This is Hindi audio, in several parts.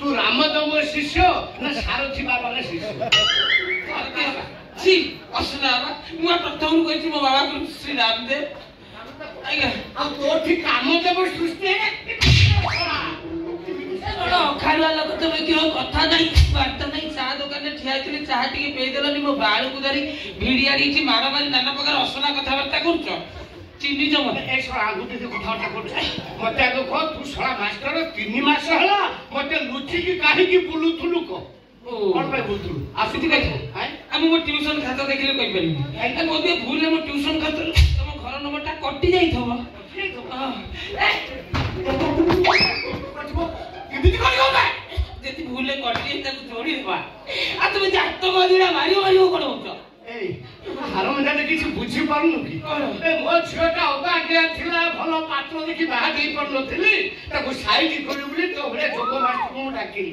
तू रामदम शिष्य ना सारथी बाबा शिष्य जी असला मैं प्रथम कहि मो बाबा को श्री रामदेव आइगा आ तो ठीक रामदेव सृष्टि खाइला लोक तुम किलो कथा नहीं वार्ता नहीं चाह दुकान ठिया थी चाह टिके पे देलनी मो बाल को धरी भिड़ियाड़ी मारा मारी नाना प्रकार असला कथबार्ता कर चिन्नी जो मत ए सळा गुटे से कथाटा कर मते आगो को तू सळा मास्टर 3 मास हला मते लुचि की काहे की बुलुथुलु को कोन पे बुलुथुलु आसिति कहि हाय हम मो ट्यूशन खाता देखले कहि परिबी ए मोदे भूल मो ट्यूशन खाता तुम घर नंबरटा कटि जाई थबो केबिति करियो बे जेति भूले कटि ताको जोड़ी देबा आ तुम जात गदिरा मारियो मारियो कोन होतो ए हारो मजा किछि बुझी पारनु की ए मो छियोटा ओबा के थिला भलो पात्र देखि बाहा देई परनथिली ताको साइड करियो बोली तो बडे जोग मास्टर को डाकिली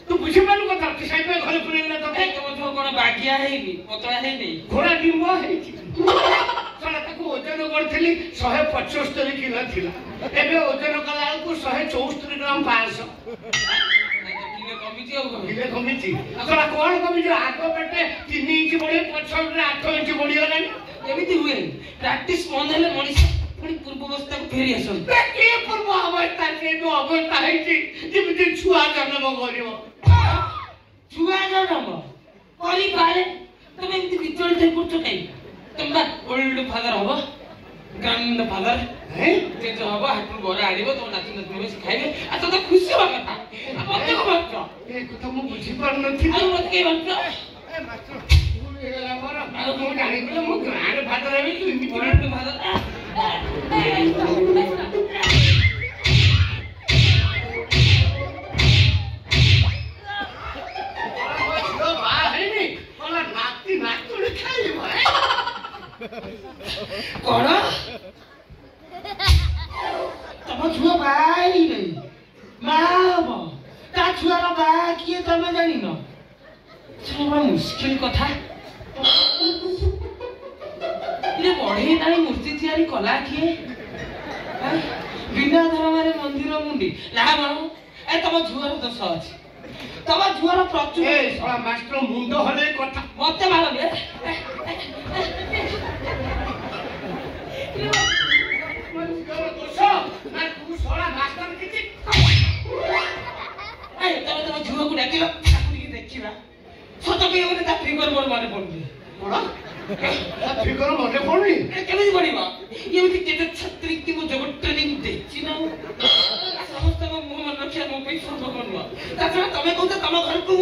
तू बुझी पारनु कथा तू साइड में घरे पुरेला तो तो कोन बागिया हेबी पतळा हे नै घोड़ा डिम्बो हेछि सला ताको ओजन करथिली 175 किलो थिला एबे ओजन कला को 174 ग्राम 500 किलो कमिची सला कोन कमिची आगो पेटे 3 इंच बढी पछोडे 8 इंच बढी गलानी एमिति हुए प्रैक्टिस बंद हेले मनीष पुनी पूर्व अवस्था को फेरी आसन के पूर्व अवस्था के जो अवस्था हेछि जेमिति छुआ जन्म गरियो छुआ जन्म करी पारे तुम एमिति बिचोल थे पुछो काई तुम बा ओल्ड फादर हबो ग्रैंड फादर है जे जो हबो हाटू गोरा आडिबो तुम नाच नाच में सिखाइबे आ तो खुशी होबा कथा मते को बच्चो ए कथा मु बुझी पार नथि आ मते के बच्चो ए मास्टर भूल गेला मोर आ मु जानि गेला मु ग्रैंड फादर हेबी तू इमिति ग्रैंड फादर कौन तब छुआ बाई नहीं माब ता छुआ रो बा किए तमे जानि न छुआ मुश्किल कथा ये बढे नाई मूर्ति तैयारी कला किए बिना धर्मरे मंदिर मुंडी ना बाबू ए तब छुआ रो दोष अछि तब छुआ रो प्रचुर ए सला मास्टर मुंडो हले कथा मते मारो बे फिगर मोर माने पड़नी बड़ा फिगर मने पड़नी केमिति पड़िबा एमिति केते छात्री की मो जगत ट्रेनिंग देछि ना समस्त को मो मन रक्षा मो पे सब बनवा ताछा तमे कहते तम घर को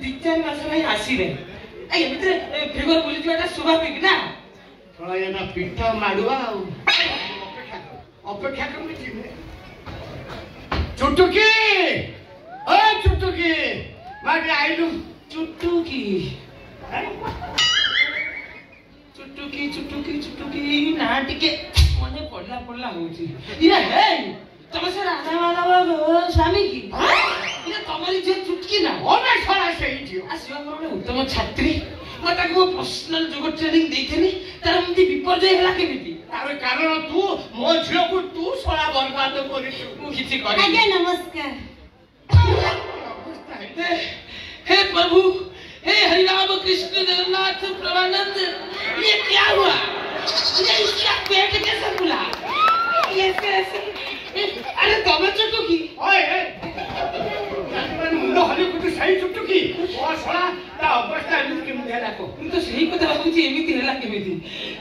2-4 मास रही आसीले ए एमिति फिगर बोली जोटा स्वाभाविक ना थोड़ा ये ना पिट्ठा माडुआ अपेक्षा करनी चाहिए चुटकी ओए चुटकी माटे आइलु चुटकी चुटकी चुटकी चुटकी ना टिके मने पडला होची इरे हे तमे से राधा माधव स्वामी की इरे तमरी जे चुटकी ना ओने छड़ा सेही जियो आसीबा मोर उत्तम छात्री मैं ताको पर्सनल जगत ट्रेनिंग देखेनी तार मति विपर्जय हला केमिति तारे कारण तू मो झियो को तू सळा बर्बाद करिस मु किछि करि आज्ञा नमस्कार हे प्रभु हे हरि राम कृष्ण जगन्नाथ प्रभानंद ये क्या हुआ ये इसका पेट कैसे फूला ये कैसे अरे तमे चुटकी ओए ए मुंडो हले कुछ सही चुटकी ओ सळा ता अवस्था एमिति केमिति हला को तो सही कथा भाबुची एमिति हला केमिति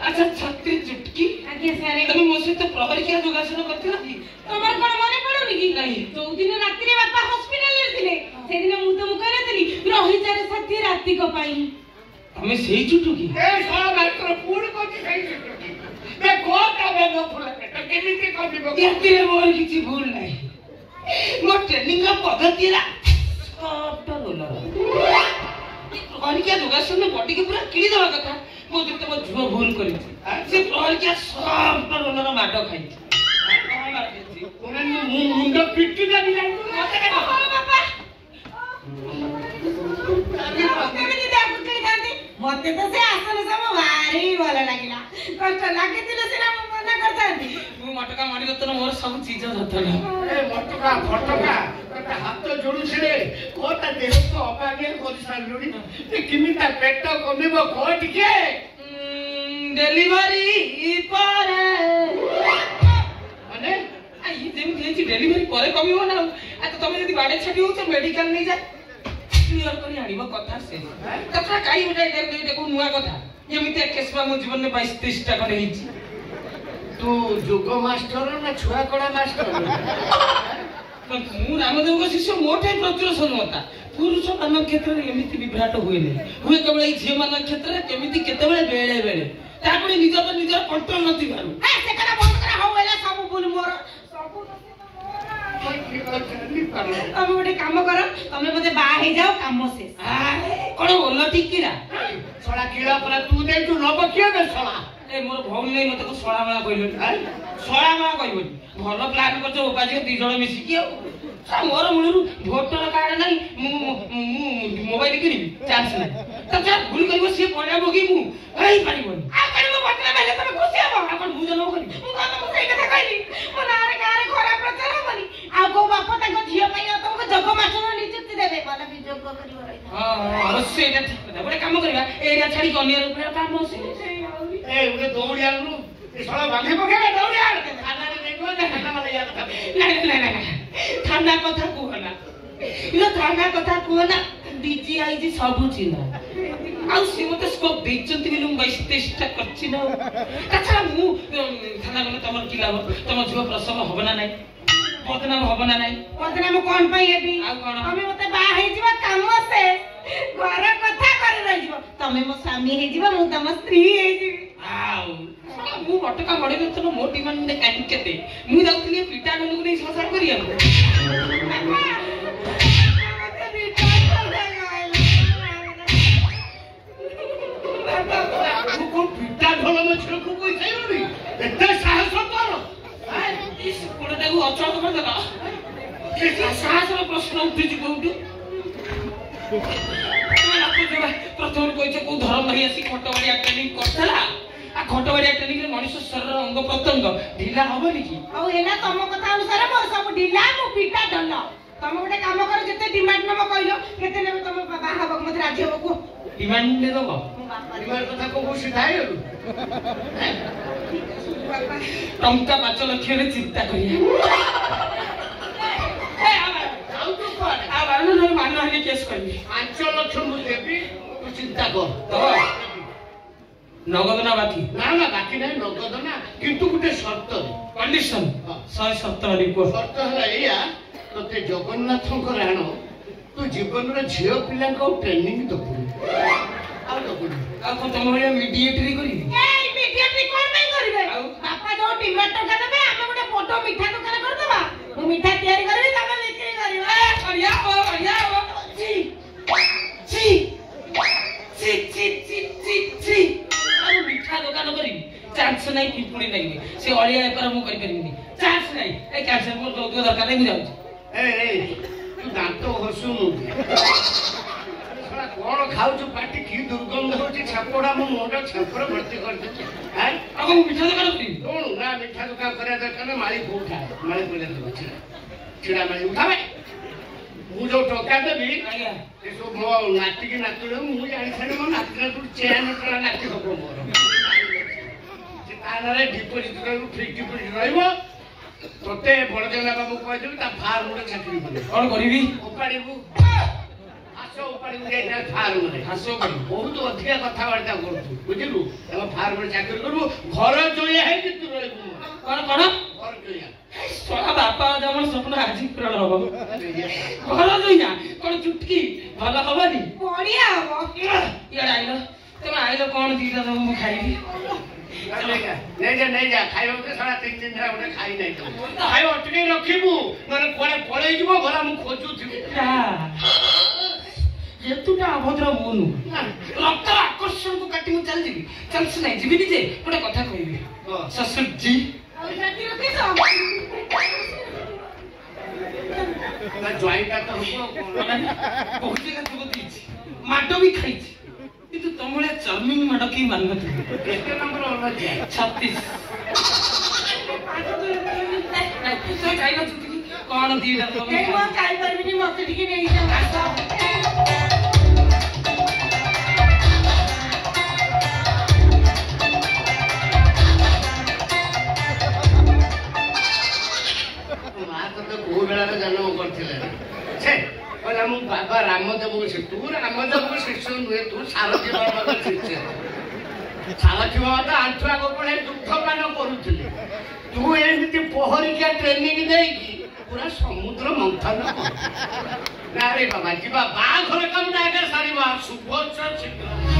अच्छा छात्री चुटकी आज्ञा सारे तमे मो सहित प्रहरी क्या जोगासन करथिला कि तमर कोन मने पडुनी कि नहीं जो दिन रात्रि रे बापा हॉस्पिटल रे थिले से दिन मु तो मुखरे थिली रही चारे साथी राति को पाई तमे सही चुटकी ए सळा मात्र पूर्ण कोची सही चुटकी बे कोटा बे न फुला तो केमिति करिबो केते मोर किछि भूल नाही मो ट्रेनिंग का पद्धति रा सब तो लोला प्रहरी क्या जोगासन बॉडी के पूरा किड़ी देवा कथा मो जते मो झुआ भूल करि से प्रहरी क्या सब तो लोला माडो खाइ मुंडो पिट्टी दा भी जाई मते का बापा केमिति दाबु करी थांती मते तो से आसन सब भारी भल लागिला कष्ट लागे दिले से ना मना करतांती मु मटका मारी गतन मोर सब चीज धतला ए मटका फटका कता हाथ जोड़ुछि रे कोटा देह को अपागे कोति सालुडी ते किमिता पेट कमिबो को टिके डेलीवरी पारे माने आई जेम केछि डेलीवरी पारे कमिबो ना आ तो तमे यदि गाडे छटी हो तो मेडिकल नै जा क्लियर करी आनिबो कथा से कथा काई उठाई देखो नुआ कथा एमिते केसबा मो जीवन में 22-23 टा करे हिची तू जोग मास्टर ना छुआ कड़ा मास्टर मु रामदेव शिष्य मोठे प्रचुर सन्मता पुरुष मान क्षेत्र में एमिति विभ्राट हुए नहीं हुए केवल ए झियो मान क्षेत्र में केमिति केतेबेले बेले बेले तापरे निज कंट्रोल नथि पारु से करा बंद करा हो एला सब बोल मोर सब तमे गोटे काम कर तमे मते बा हे जाओ काम शेष कोन बोल ठीक किरा छोड़ा कीड़ा पर तू दे तू नब किया दे छोड़ा ए मोर भौन नै मते को सोळा माळा कहिलो सोळा माळा कहिबो भलो प्लान करछो उपाजी दी जण मिसी कि मोर मुळरू भोटर कार्ड नै मु मोबाइल किनिबी चार्ज नै त जा भूल करिवो से पडा बगी मु एई पारिबोनी आ करिबो बटला बेले तमे खुशी हबो आपण भूजन हो करी मु कत सही कथा कहली मो नारे गारे खराब प्रचार हबनी आ को बाप ताको झियो पई तुमको जग मास्टर नियुक्ति देबे माने भी जग करिवो रही हां अवश्य एटा ठीक कथा बडे काम करबा एरिया छाडी अन्य रूप काम होसी ए उरे दौड़ी आलु ए साला बांधे पकेबे दौड़ी आल खाना रे देखो ना खाना वाला याद था नहीं थाना कथा कहना यो थाना कथा कहना डीजी आईजी सब चिना आउ से मते स्कोप देचंती बिलु 22-23 टा करछि न ताछा मु थाना गले तमर की लाभ तमर जीव प्रसव होबना नै बदनाम होबना नै बदनाम कोन पई हेबी आ कोन तमे मते बा हे जीवा काम से घर कथा कर रही जीवा तमे मो स्वामी हे जीवा मु तम स्त्री हे जीवी आउ मु बटका बडे न मो डिमांड ने काई केते मु जाउतली पिटा नलु नै संसार करिया को पिटा ढोल में छको कोई छैनी एते साहस कर इस कोडटाକୁ अचल कर देला के साहसर प्रश्न उठिछि कोउटु प्रथम कहिछ को धर्म नहीं आसी खटवाड़िया ट्रेनिंग करथला आ खटवाड़िया ट्रेनिंग रे मनुष्य शरीर अंग प्रत्यंग ढिला होबनी की औ हेला तम कथा अनुसार मोर सब ढिला मु पिटा ढल तम गोटे काम कर जते डिमांड नम कहलो केते नेबे तम बाबा हबक मते राजी हबो को डिमांड ने दबो परिवार कथा को सिधाई गलु टंका 5 लाख रे चिंता करिया ए जाऊ तो पर आ बारनो रे मानहानि केस करबी 5 लाख मु देबी तू चिंता कर दबो नगद ना बाकी ना बाकी नहीं नगद ना किंतु गुटे शर्त कंडीशन 170 रिपोर्ट शर्त है एया तते जगन्नाथଙ୍କ ରାଣ तू जीवन रे झियो पिला को ट्रेनिंग दबु आ दबु आ को तम भलिया मीडिएटरी करी ए इमीडिएटली कोन नहीं करबे बापा जो टिमट टका देबे हम गोटे फोटो मिठा दुकान कर देबा मु मिठा तैयारी करबी तमे बिक्री करियो ए करिया ओ ची ची ची ची ची ची ची आ मिठा दुकान करी चांस नहीं पिपुड़ी नहीं से अलिया पर मु करि परिनी चांस नहीं ए कैंसर मोर दो दरकार नहीं मु जाऊ ए तू दांत हसुनु साला कोन खाउछु पाटी की दुर्गंध होची छापड़ा मु मोंडा छापर भर्ती कर दे हैं अब मिठा दुकान करी कोन ना मिठा दुकान करे दरकार माली उठा माली बोले तो चिड़ा माली उठावे मु जो टोका देबी आया ए सब मो नाटी की नातुले मु जानि छने मो नातुले तू चेन करा नाटी हबो मोर से तानारे डिपोजिट करू फिक्स डिपोजिट रहइबो तोते बड़देला बाबू कहजु ता फार्म रे चाकरी करे कोन करबी उपाड़ीबू हासो उपाड़ीबू जाय फार्म रे हासो करी बहुत अधिक कथा वार्ता करतु बुझिलु एम फार्म रे चाकरी करबू घर जोया है कि तू रहबू कोन घर जोया सोना बापा जमन सपना आजी पूर्ण हबो घर जोइना कोन चुटकी भला हबनी बढ़िया हबो इडा आइलो तमे आइलो कोन दीदा सब मु खाइबी नहीं जा खाइबो के सारा 3 दिन धरा उठे खाई नहीं तो खाइ अटके रखिबू माने कोले पळेई जीवो भला मु खोजु थिबी जेतुटा अभद्र मोनु रक्त आकर्षण को काटी मु चल जीबी चलस नहीं जीबी जे गोटे कथा कहबी ससुर जी और जाति रखी तो ना ज्वाइंटा तो हमको बहुत जगह दुबो दीची माटो भी खाइची किंतु तमळे चार्मिंग माटो की मानत केते नंबर होला जा 36 तो खाइला चुकी କଣ ଦିଟା କେହି ମୁଁ ଖାଇପାରିବିନି ମତେ ଟିକେ ନେଇଯାଅ ଆସ ମା ତତେ କୋଉ ବେଳାରେ ଜନ୍ମ କରିଥିଲେ ଛେ କହିଲା ମୁଁ ବାବା ରାମଦେବଙ୍କୁ ଶିଷ୍ୟ ତୁ ରାମଦେବଙ୍କୁ ଶିଷ୍ୟ ନୁହେଁ ତୁ ସାରଥୀ ବାବାଙ୍କ ଶିଷ୍ୟ ସାରଥୀ ବାବା ତ ଆଣ୍ଠୁଆ ଗୋପଳେ ଦୁଗ୍ଧପାନ କରୁଥିଲେ ତୁ ଏମିତି ପହରିକା ଟ୍ରେନିଂ ଦେଇକି ପୁରା ସମୁଦ୍ର ମନ୍ଥନ ନା ରେ ବାବା ଯିବା ବାହାଘର କାମଟା ଆଗେ ସାରିବା ଶୁଭ ଶୀଘ୍ର